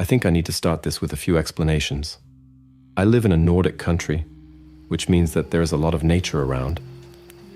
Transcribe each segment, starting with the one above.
I think I need to start this with a few explanations. I live in a Nordic country, which means that there is a lot of nature around,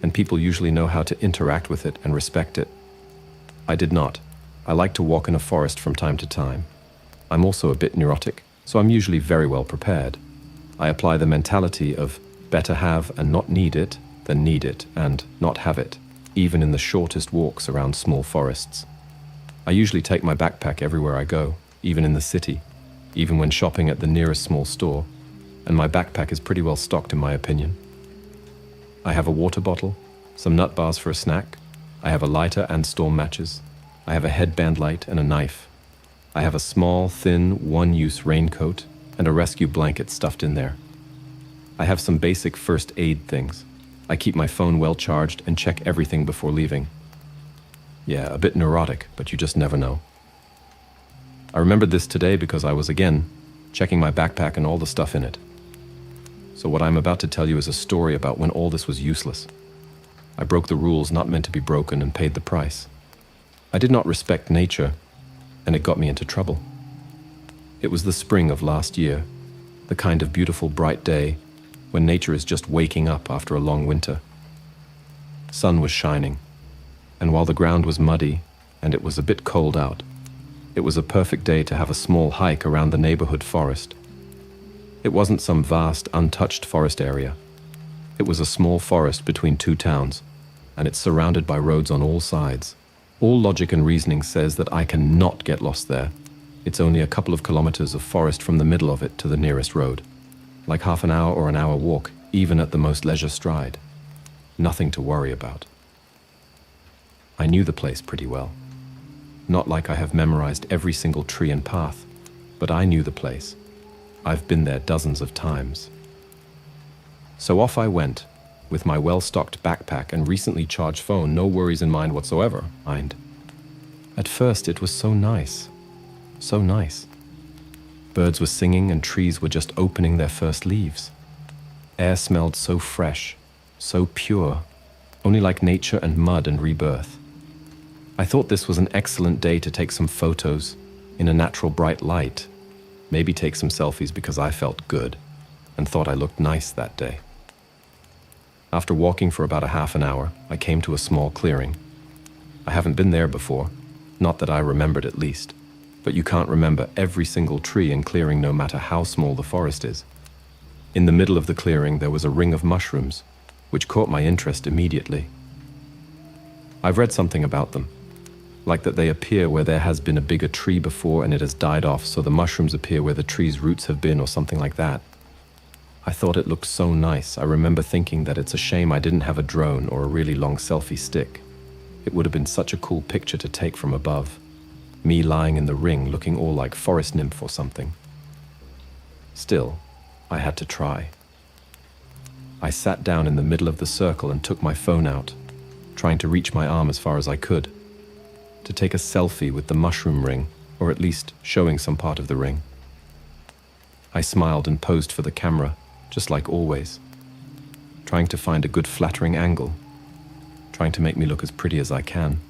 and people usually know how to interact with it and respect it. I did not. I like to walk in a forest from time to time. I'm also a bit neurotic, so I'm usually very well prepared. I apply the mentality of better have and not need it than need it and not have it, even in the shortest walks around small forests. I usually take my backpack everywhere I go, even in the city, even when shopping at the nearest small store, and my backpack is pretty well stocked in my opinion. I have a water bottle, some nut bars for a snack, I have a lighter and storm matches, I have a headband light and a knife. I have a small, thin, one-use raincoat and a rescue blanket stuffed in there. I have some basic first aid things. I keep my phone well charged and check everything before leaving. Yeah, a bit neurotic, but you just never know. I remembered this today because I was, again, checking my backpack and all the stuff in it. So what I'm about to tell you is a story about when all this was useless. I broke the rules not meant to be broken and paid the price. I did not respect nature, and it got me into trouble. It was the spring of last year, the kind of beautiful bright day when nature is just waking up after a long winter. Sun was shining, and while the ground was muddy and it was a bit cold out, it was a perfect day to have a small hike around the neighborhood forest. It wasn't some vast, untouched forest area. It was a small forest between two towns, and it's surrounded by roads on all sides. All logic and reasoning says that I cannot get lost there. It's only a couple of kilometers of forest from the middle of it to the nearest road. Like half an hour or an hour walk, even at the most leisure stride. Nothing to worry about. I knew the place pretty well. Not like I have memorized every single tree and path, but I knew the place. I've been there dozens of times. So off I went, with my well-stocked backpack and recently charged phone, no worries in mind whatsoever, mind. At first it was so nice. So nice. Birds were singing and trees were just opening their first leaves. Air smelled so fresh, so pure, only like nature and mud and rebirth. I thought this was an excellent day to take some photos in a natural bright light, maybe take some selfies because I felt good and thought I looked nice that day. After walking for about a half an hour, I came to a small clearing. I haven't been there before, not that I remembered at least, but you can't remember every single tree and clearing no matter how small the forest is. In the middle of the clearing there was a ring of mushrooms, which caught my interest immediately. I've read something about them, like that they appear where there has been a bigger tree before and it has died off, so the mushrooms appear where the tree's roots have been or something like that. I thought it looked so nice. I remember thinking that it's a shame I didn't have a drone or a really long selfie stick. It would have been such a cool picture to take from above. Me lying in the ring looking all like forest nymph or something. Still, I had to try. I sat down in the middle of the circle and took my phone out, trying to reach my arm as far as I could, to take a selfie with the mushroom ring, or at least showing some part of the ring. I smiled and posed for the camera, just like always, trying to find a good flattering angle, trying to make me look as pretty as I can.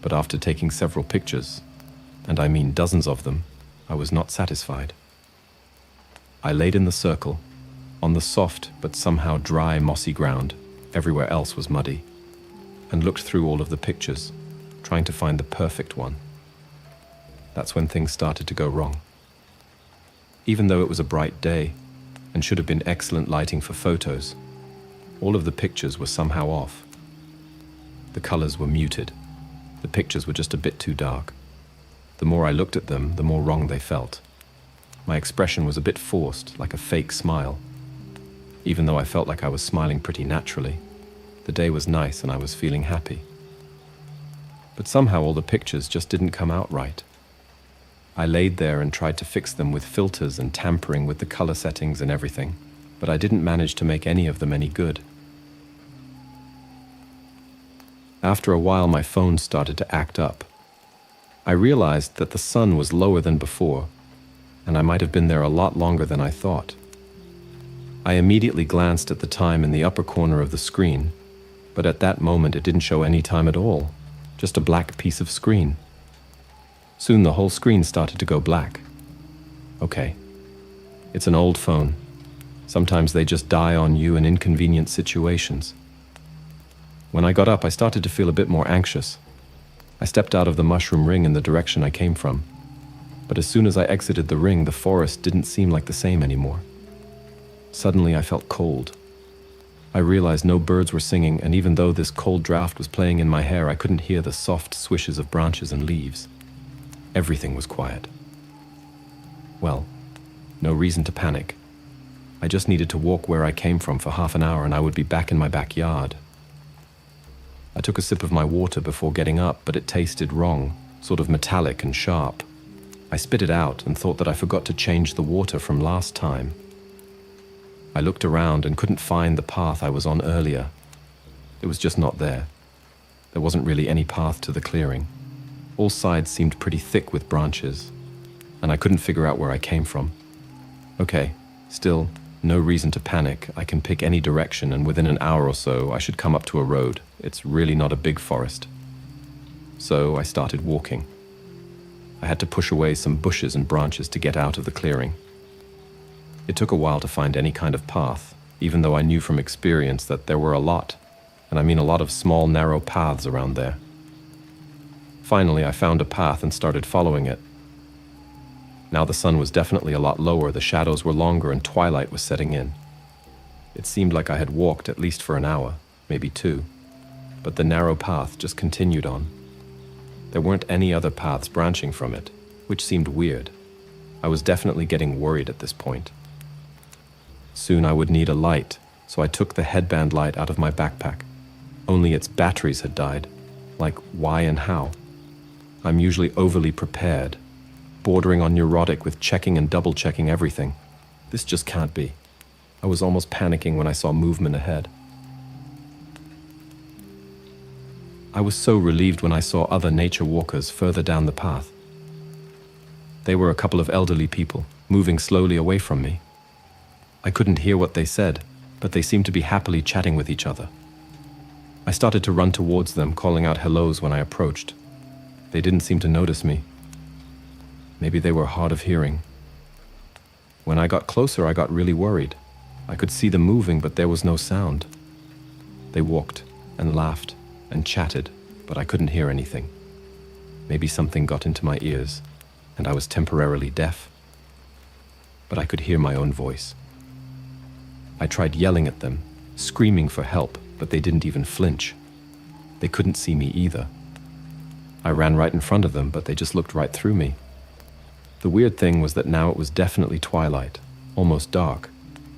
But after taking several pictures, and I mean dozens of them, I was not satisfied. I laid in the circle, on the soft but somehow dry mossy ground, everywhere else was muddy, and looked through all of the pictures, trying to find the perfect one. That's when things started to go wrong. Even though it was a bright day, and should have been excellent lighting for photos, all of the pictures were somehow off. The colors were muted. The pictures were just a bit too dark. The more I looked at them, the more wrong they felt. My expression was a bit forced, like a fake smile. Even though I felt like I was smiling pretty naturally, the day was nice and I was feeling happy. But somehow all the pictures just didn't come out right. I laid there and tried to fix them with filters and tampering with the color settings and everything, but I didn't manage to make any of them any good. After a while, my phone started to act up. I realized that the sun was lower than before, and I might have been there a lot longer than I thought. I immediately glanced at the time in the upper corner of the screen, but at that moment it didn't show any time at all, just a black piece of screen. Soon the whole screen started to go black, Okay. It's an old phone. Sometimes they just die on you in inconvenient situations. When I got up, I started to feel a bit more anxious. I stepped out of the mushroom ring in the direction I came from. But as soon as I exited the ring, the forest didn't seem like the same anymore. Suddenly, I felt cold. I realized no birds were singing, and even though this cold draft was playing in my hair, I couldn't hear the soft swishes of branches and leaves. Everything was quiet. Well, no reason to panic. I just needed to walk where I came from for half an hour and I would be back in my backyard. I took a sip of my water before getting up, but it tasted wrong, sort of metallic and sharp. I spit it out and thought that I forgot to change the water from last time. I looked around and couldn't find the path I was on earlier. It was just not there. There wasn't really any path to the clearing. All sides seemed pretty thick with branches, and I couldn't figure out where I came from. Okay, still, no reason to panic. I can pick any direction, and within an hour or so, I should come up to a road. It's really not a big forest. So I started walking. I had to push away some bushes and branches to get out of the clearing. It took a while to find any kind of path, even though I knew from experience that there were a lot, and I mean a lot of small, narrow paths around there. Finally, I found a path and started following it. Now the sun was definitely a lot lower, the shadows were longer, and twilight was setting in. It seemed like I had walked at least for an hour, maybe two, but the narrow path just continued on. There weren't any other paths branching from it, which seemed weird. I was definitely getting worried at this point. Soon I would need a light, so I took the headband light out of my backpack. Only its batteries had died. Like, why and how? I'm usually overly prepared, bordering on neurotic with checking and double-checking everything. This just can't be. I was almost panicking when I saw movement ahead. I was so relieved when I saw other nature walkers further down the path. They were a couple of elderly people, moving slowly away from me. I couldn't hear what they said, but they seemed to be happily chatting with each other. I started to run towards them, calling out hellos when I approached. They didn't seem to notice me. Maybe they were hard of hearing. When I got closer, I got really worried. I could see them moving, but there was no sound. They walked and laughed and chatted, but I couldn't hear anything. Maybe something got into my ears, and I was temporarily deaf. But I could hear my own voice. I tried yelling at them, screaming for help, but they didn't even flinch. They couldn't see me either. I ran right in front of them, but they just looked right through me. The weird thing was that now it was definitely twilight, almost dark,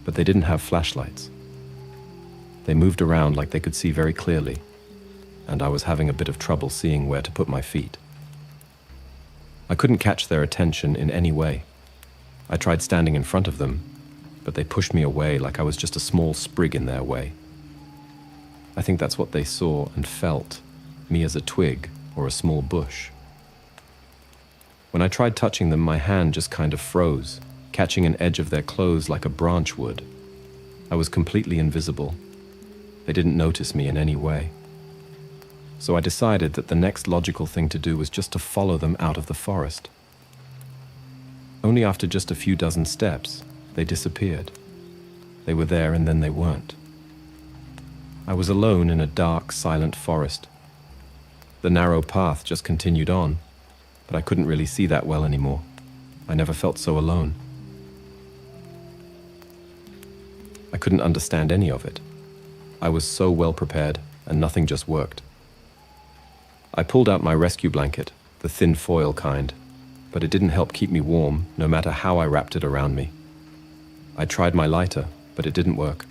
but they didn't have flashlights. They moved around like they could see very clearly, and I was having a bit of trouble seeing where to put my feet. I couldn't catch their attention in any way. I tried standing in front of them, but they pushed me away like I was just a small sprig in their way. I think that's what they saw and felt, me as a twig or a small bush. When I tried touching them, my hand just kind of froze, catching an edge of their clothes like a branch would. I was completely invisible. They didn't notice me in any way. So I decided that the next logical thing to do was just to follow them out of the forest. Only after just a few dozen steps, they disappeared. They were there and then they weren't. I was alone in a dark, silent forest. The narrow path just continued on, but I couldn't really see that well anymore. I never felt so alone. I couldn't understand any of it. I was so well prepared, and nothing just worked. I pulled out my rescue blanket, the thin foil kind, but it didn't help keep me warm, no matter how I wrapped it around me. I tried my lighter, but it didn't work.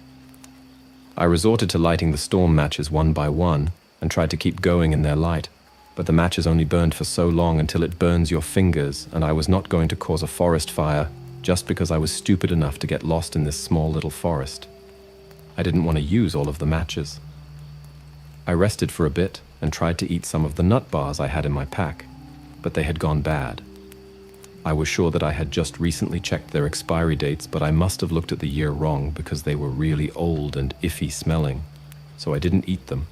I resorted to lighting the storm matches one by one and tried to keep going in their light, but the matches only burned for so long until it burns your fingers, and I was not going to cause a forest fire just because I was stupid enough to get lost in this small little forest. I didn't want to use all of the matches. I rested for a bit and tried to eat some of the nut bars I had in my pack, but they had gone bad. I was sure that I had just recently checked their expiry dates, but I must have looked at the year wrong because they were really old and iffy smelling, so I didn't eat them.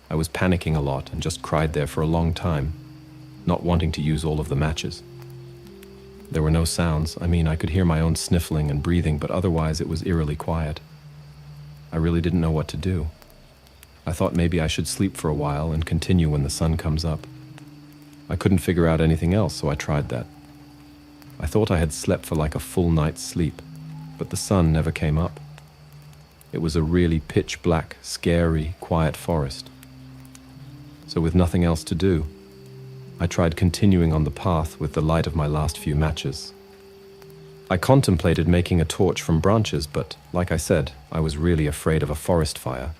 I was panicking a lot and just cried there for a long time, not wanting to use all of the matches. There were no sounds. I mean, I could hear my own sniffling and breathing, but otherwise it was eerily quiet. I really didn't know what to do. I thought maybe I should sleep for a while and continue when the sun comes up. I couldn't figure out anything else, so I tried that. I thought I had slept for like a full night's sleep, but the sun never came up. It was a really pitch black, scary, quiet forest. So with nothing else to do, I tried continuing on the path with the light of my last few matches. I contemplated making a torch from branches, but like I said, I was really afraid of a forest fire.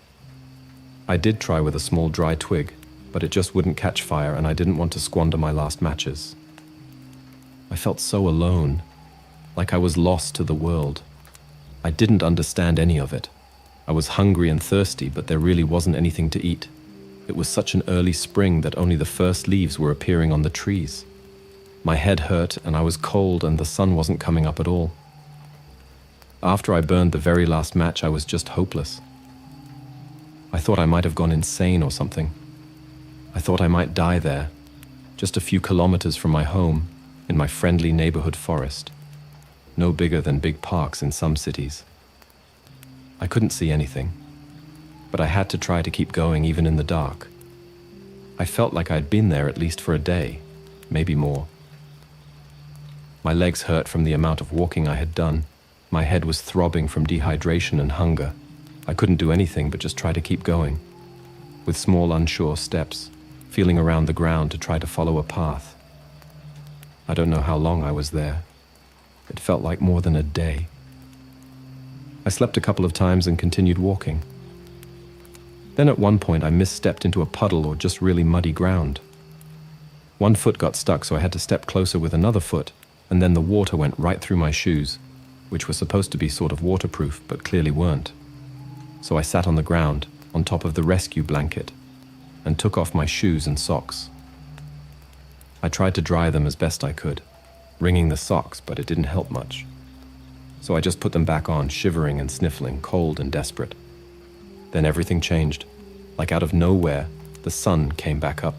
I did try with a small dry twig, but it just wouldn't catch fire, and I didn't want to squander my last matches. I felt so alone, like I was lost to the world. I didn't understand any of it. I was hungry and thirsty, but there really wasn't anything to eat. It was such an early spring that only the first leaves were appearing on the trees. My head hurt and I was cold and the sun wasn't coming up at all. After I burned the very last match, I was just hopeless. I thought I might have gone insane or something. I thought I might die there, just a few kilometers from my home, in my friendly neighborhood forest, no bigger than big parks in some cities. I couldn't see anything, but I had to try to keep going even in the dark. I felt like I'd been there at least for a day, maybe more. My legs hurt from the amount of walking I had done. My head was throbbing from dehydration and hunger. I couldn't do anything but just try to keep going, with small unsure steps, feeling around the ground to try to follow a path. I don't know how long I was there. It felt like more than a day. I slept a couple of times and continued walking. Then at one point I misstepped into a puddle or just really muddy ground. One foot got stuck, so I had to step closer with another foot, and then the water went right through my shoes, which were supposed to be sort of waterproof, but clearly weren't. So I sat on the ground, on top of the rescue blanket, and took off my shoes and socks. I tried to dry them as best I could, wringing the socks, but it didn't help much. So I just put them back on, shivering and sniffling, cold and desperate. Then everything changed. Like out of nowhere, the sun came back up.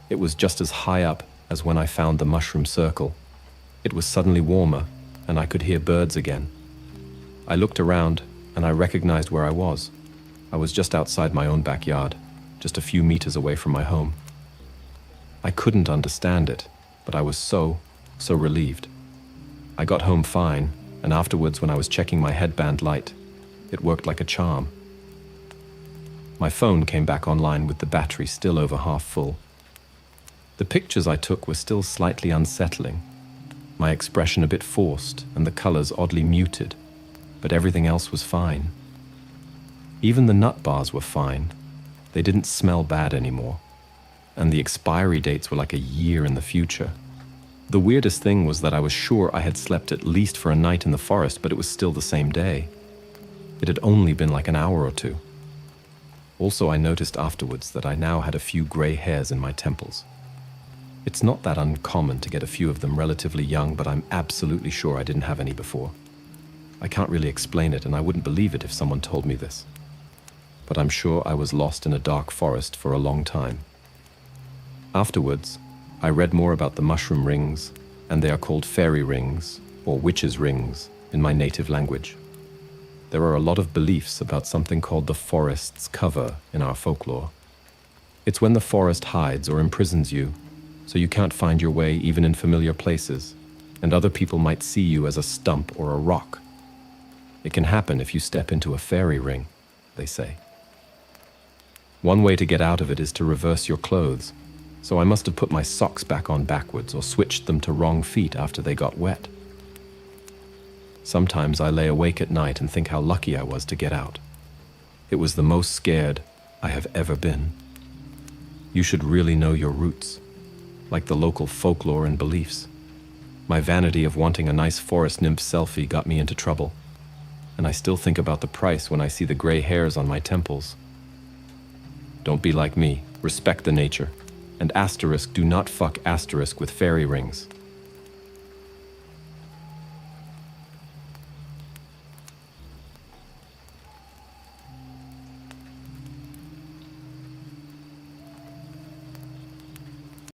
It was just as high up as when I found the mushroom circle. It was suddenly warmer, and I could hear birds again. I looked around, and I recognized where I was. I was just outside my own backyard, just a few meters away from my home. I couldn't understand it, but I was so relieved. I got home fine, and afterwards when I was checking my headband light, it worked like a charm. My phone came back online with the battery still over half full. The pictures I took were still slightly unsettling, my expression a bit forced and the colors oddly muted, but everything else was fine. Even the nut bars were fine. They didn't smell bad anymore, and the expiry dates were like a year in the future. The weirdest thing was that I was sure I had slept at least for a night in the forest, but it was still the same day. It had only been like an hour or two. Also, I noticed afterwards that I now had a few gray hairs in my temples. It's not that uncommon to get a few of them relatively young, but I'm absolutely sure I didn't have any before. I can't really explain it, and I wouldn't believe it if someone told me this. But I'm sure I was lost in a dark forest for a long time. Afterwards, I read more about the mushroom rings, and they are called fairy rings, or witches' rings, in my native language. There are a lot of beliefs about something called the forest's cover in our folklore. It's when the forest hides or imprisons you, so you can't find your way even in familiar places, and other people might see you as a stump or a rock. It can happen if you step into a fairy ring, they say. One way to get out of it is to reverse your clothes, so I must have put my socks back on backwards or switched them to wrong feet after they got wet. Sometimes I lay awake at night and think how lucky I was to get out. It was the most scared I have ever been. You should really know your roots, like the local folklore and beliefs. My vanity of wanting a nice forest nymph selfie got me into trouble, and I still think about the price when I see the gray hairs on my temples. Don't be like me. Respect the nature. And asterisk, do not fuck asterisk with fairy rings.